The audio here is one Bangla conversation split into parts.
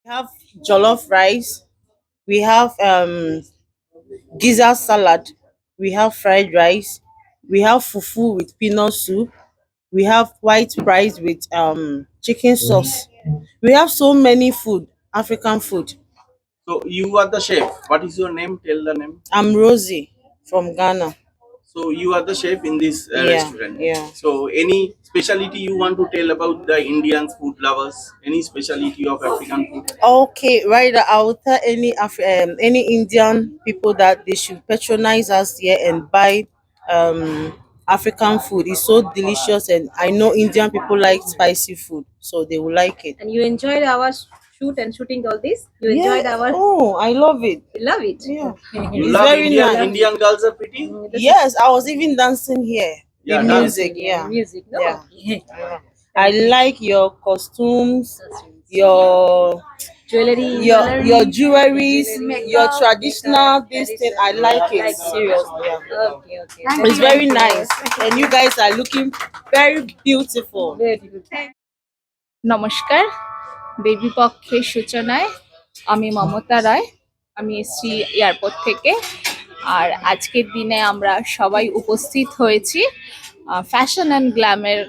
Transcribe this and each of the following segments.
have jollof rice, we have gizzard salad, we have fried rice, we have fufu with peanut soup, we have white rice with chicken sauce. We have so many food, African food. So you are the chef. What is your name? Tell the name. I'm Rosie from Ghana. So you are the chef in this Yeah, restaurant. yeah. So any specialty you want to tell about the Indian food lovers? Any specialty of African food? Okay, right. I will tell any Indian people that they should patronize us here and buy um African food. It's so delicious, and I know Indian people like spicy food, so they will like it. And you enjoyed our shoot and shooting all this? You enjoyed Yeah. our Oh, I love it. You love it? Yeah. Okay. You It's love very Indian. nice. Indian girls are pretty. Yes, I was even dancing here. Yeah, With music. dancing. Yeah. Music, no? Yeah. Okay. I like your costumes, your Jewelry. your jewelries, Jewelry, your makeup, traditional this thing. I like it. Like Seriously. Yeah. Okay, okay. It's very nice. And you guys are looking very beautiful. Very good. নমস্কার, বেবি পক্ষের সূচনায় আমি মমতা রায়। আমি এসছি এয়ারপোর্ট থেকে। আর আজকের দিনে আমরা সবাই উপস্থিত হয়েছি ফ্যাশন অ্যান্ড গ্ল্যামের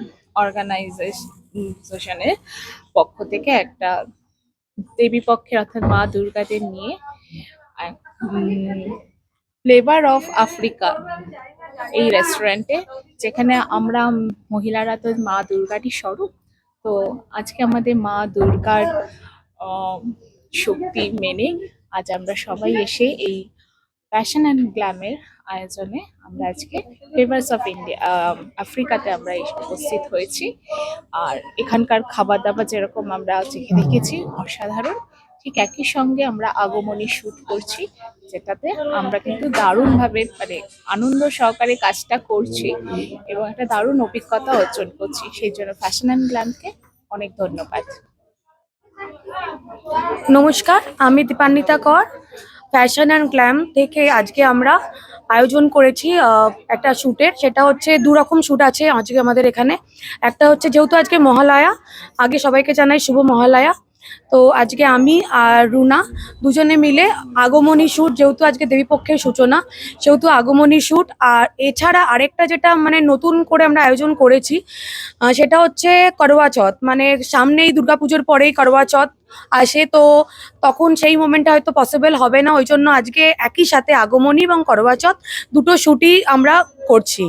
অর্গানাইজেশনের পক্ষ থেকে একটা দেবী পক্ষের অর্থাৎ মা দুর্গাদের নিয়ে ফ্লেভার অফ আফ্রিকা এই রেস্টুরেন্টে, যেখানে আমরা মহিলারা তো মা দুর্গারই স্বরূপ। তো আজকে আমাদের মা দুর্গার শক্তি মেনে আজ আমরা সবাই এসে এই ফ্যাশন অ্যান্ড গ্ল্যামের আয়োজনে আমরা আজকে ফ্লেভার্স অফ ইন্ডিয়া আফ্রিকাতে আমরা উপস্থিত হয়েছি। আর এখানকার খাবার দাবার যেরকম আমরা চেখে দেখেছি অসাধারণ, ঠিক একই সঙ্গে আমরা আগমনী শ্যুট করছি, যেটাতে আমরা কিন্তু দারুণভাবে মানে আনন্দ সহকারে কাজটা করছি এবং একটা দারুণ অভিজ্ঞতা অর্জন করছি। সেই জন্য ফ্যাশন অ্যান্ড গ্ল্যামকে অনেক ধন্যবাদ। নমস্কার, আমি দীপান্বিতা কর, ফ্যাশন অ্যান্ড গ্ল্যাম থেকে আজকে আমরা আয়োজন করেছি একটা শ্যুটের। সেটা হচ্ছে দু রকম শ্যুট আছে আজকে আমাদের এখানে। একটা হচ্ছে যেহেতু আজকে মহালয়া, আগে সবাইকে জানাই শুভ মহালয়া। তো আজকে আমি আর রুনা দুজনে মিলে আগমনী শ্যুট, যেহেতু আজকে দেবীপক্ষের সূচনা সেহেতু আগমনী শ্যুট। আর এছাড়া আরেকটা যেটা মানে নতুন করে আমরা আয়োজন করেছি সেটা হচ্ছে করওয়া চৌথ। মানে সামনেই দুর্গাপুজোর পরেই করওয়া চৌথ আসে, তো তখন সেই মোমেন্টটা হয়তো পসিবল হবে না, ওই জন্য আজকে একই সাথে আগমনী এবং করওয়া চৌথ দুটো শ্যুটই আমরা করছি।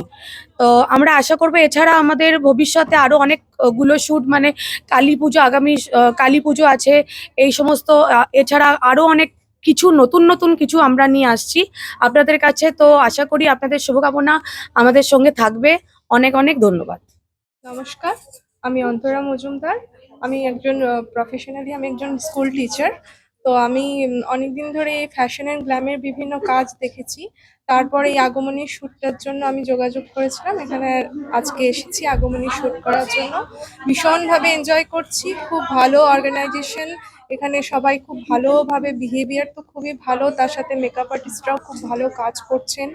তো আমরা আশা করবো এছাড়া আমাদের ভবিষ্যতে আরও অনেকগুলো শ্যুট, মানে কালী পুজো, আগামী কালী পুজো আছে, এই সমস্ত এছাড়া আরও অনেক কিছু নতুন নতুন কিছু আমরা নিয়ে আসছি আপনাদের কাছে। তো আশা করি আপনাদের শুভকামনা আমাদের সঙ্গে থাকবে। অনেক অনেক ধন্যবাদ। নমস্কার, আমি অন্তরা মজুমদার। আমি একজন প্রফেশনালি আমি একজন স্কুল টিচার। তো আমি অনেকদিন ধরে এই ফ্যাশন অ্যান্ড গ্ল্যামের বিভিন্ন কাজ দেখেছি। তারপরে এই আগমনী শ্যুটটার জন্য আমি যোগাযোগ করেছিলাম, এখানে আজকে এসেছি আগমনী শ্যুট করার জন্য। ভীষণভাবে এনজয় করছি, খুব ভালো অর্গানাইজেশন, এখানে সবাই খুব ভালোভাবে, বিহেভিয়ার তো খুবই ভালো, তার সাথে মেকআপ আর্টিস্টরাও খুব ভালো কাজ করছেন।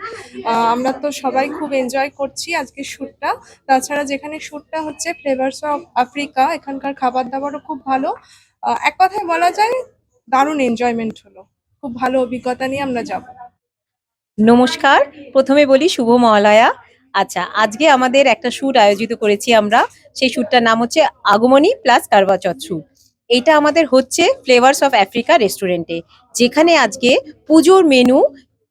আমরা তো সবাই খুব এনজয় করছি আজকে শ্যুটটা। তাছাড়া যেখানে শ্যুটটা হচ্ছে ফ্লেভার্স অফ আফ্রিকা, এখানকার খাবার দাবারও খুব ভালো। এক কথায় বলা যায় দারুণ এনজয়মেন্ট হলো, খুব ভালো অভিজ্ঞতা নিয়ে আমরা যাব। নমস্কার, প্রথমে বলি শুভ মহালয়া। আচ্ছা, আজকে আমাদের একটা শ্যুট আয়োজিত করেছি আমরা। সেই শ্যুটটার নাম হচ্ছে আগমনী প্লাস করওয়া চৌথ শ্যুট। এইটা আমাদের হচ্ছে ফ্লেভার্স অফ আফ্রিকা রেস্টুরেন্টে, যেখানে আজকে পুজোর মেনু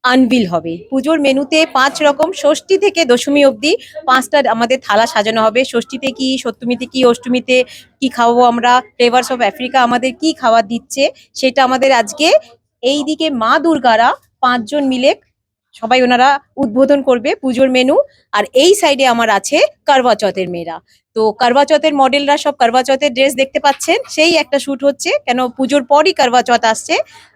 আনভিল হবে। পুজোর মেনুতে 5 রকম, ষষ্ঠী থেকে দশমী অবধি 5টা আমাদের থালা সাজানো হবে। ষষ্ঠীতে কি, সপ্তমীতে কি, অষ্টমীতে কি খাওয়াবো আমরা, ফ্লেভার্স অফ আফ্রিকা আমাদের কি খাবার দিচ্ছে সেটা আমাদের আজকে এইদিকে মা দুর্গারা 5 জন মিলে সবাই ওনারা উদ্বোধন করবে পুজোর মেনু। আর এই সাইডে আমার আছে করওয়া চৌথের মেয়েরা। তো করওয়া চৌথের মডেলরা সব করওয়া চৌথের ড্রেস দেখতে পাচ্ছেন, সেই একটা শ্যুট হচ্ছে, কেন পুজোর পরই করওয়া চৌথ আসছে।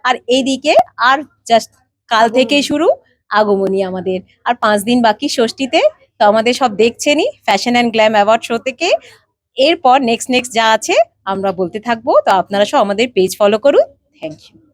আর এইদিকে আর জাস্ট কাল থেকেই শুরু আগমনী আমাদের, আর 5 দিন বাকি ষষ্ঠীতে। তো আমাদের সব দেখছেনই fashion and glam award show থেকে। এরপর নেক্সট যা আছে আমরা বলতে থাকবো। তো আপনারা সব আমাদের পেজ ফলো করুন। Thank you.